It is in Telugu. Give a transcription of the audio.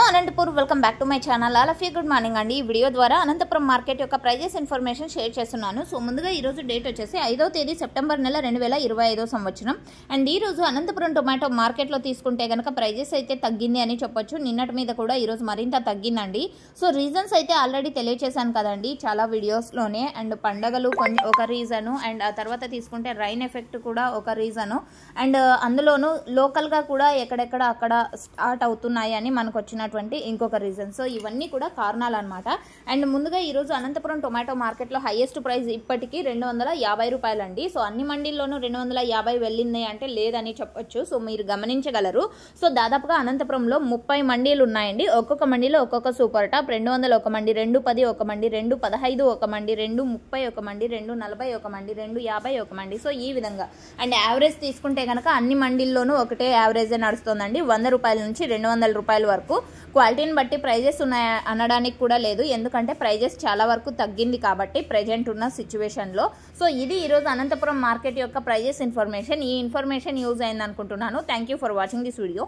Anantapur welcome back to my channel. All of you good morning అండి. ఈ వీడియో ద్వారా అనంతపురం మార్కెట్ యొక్క ప్రైజెస్ ఇన్ఫర్మేషన్ షేర్ చేస్తున్నాను. సో ముందుగా ఈరోజు డేట్ వచ్చేసి 5వ తేదీ సెప్టెంబర్ నెల 2025 సంవత్సరం. అండ్ ఈ రోజు అనంతపురం టొమాటో మార్కెట్లో తీసుకుంటే కనుక ప్రైజెస్ అయితే తగ్గింది అని చెప్పొచ్చు. నిన్నటి మీద కూడా ఈరోజు మరింత తగ్గిందండి. సో రీజన్స్ అయితే ఆల్రెడీ తెలియచేశాను కదండి చాలా వీడియోస్లోనే. అండ్ పండగలు ఒక రీజను, అండ్ ఆ తర్వాత తీసుకుంటే రైన్ ఎఫెక్ట్ కూడా ఒక రీజను, అండ్ అందులోనూ లోకల్గా కూడా ఎక్కడెక్కడ అక్కడ స్టార్ట్ అవుతున్నాయి అని మనకు వచ్చినటువంటి ఇంకొక రీజన్. సో ఇవన్నీ కూడా కారణాలు అనమాట. అండ్ ముందుగా ఈరోజు అనంతపురం టొమాటో మార్కెట్లో హైయెస్ట్ ప్రైస్ ఇప్పటికీ 250 రూపాయలండి. సో అన్ని మండీల్లోనూ 250 వెళ్ళింది అంటే లేదని చెప్పొచ్చు. సో మీరు గమనించగలరు. సో దాదాపుగా అనంతపురంలో 30 మండీలు ఉన్నాయండి. ఒక్కొక్క మండీలో ఒక్కొక్క సూపర్ టాప్ 200 ఒక మండి, 210 ఒక మండి, 215 ఒక మండి, 230 ఒక మండి, 240 ఒక మండి, 250 ఒక మండి. సో ఈ విధంగా. అండ్ యావరేజ్ తీసుకుంటే కనుక అన్ని మండీల్లోనూ ఒకటే యావరేజే నడుస్తుందండి. 100 రూపాయల నుంచి 200 రూపాయల వరకు. క్వాలిటీని బట్టి ప్రైజెస్ ఉన్నాయి అనడానికి కూడా లేదు, ఎందుకంటే ప్రైజెస్ చాలా వరకు తగ్గింది కాబట్టి ప్రెజెంట్ ఉన్న సిచ్యువేషన్లో. సో ఇది ఈరోజు అనంతపురం మార్కెట్ యొక్క ప్రైజెస్ ఇన్ఫర్మేషన్. ఈ ఇన్ఫర్మేషన్ యూజ్ అయింది అనుకుంటున్నాను. Thank you for watching this video.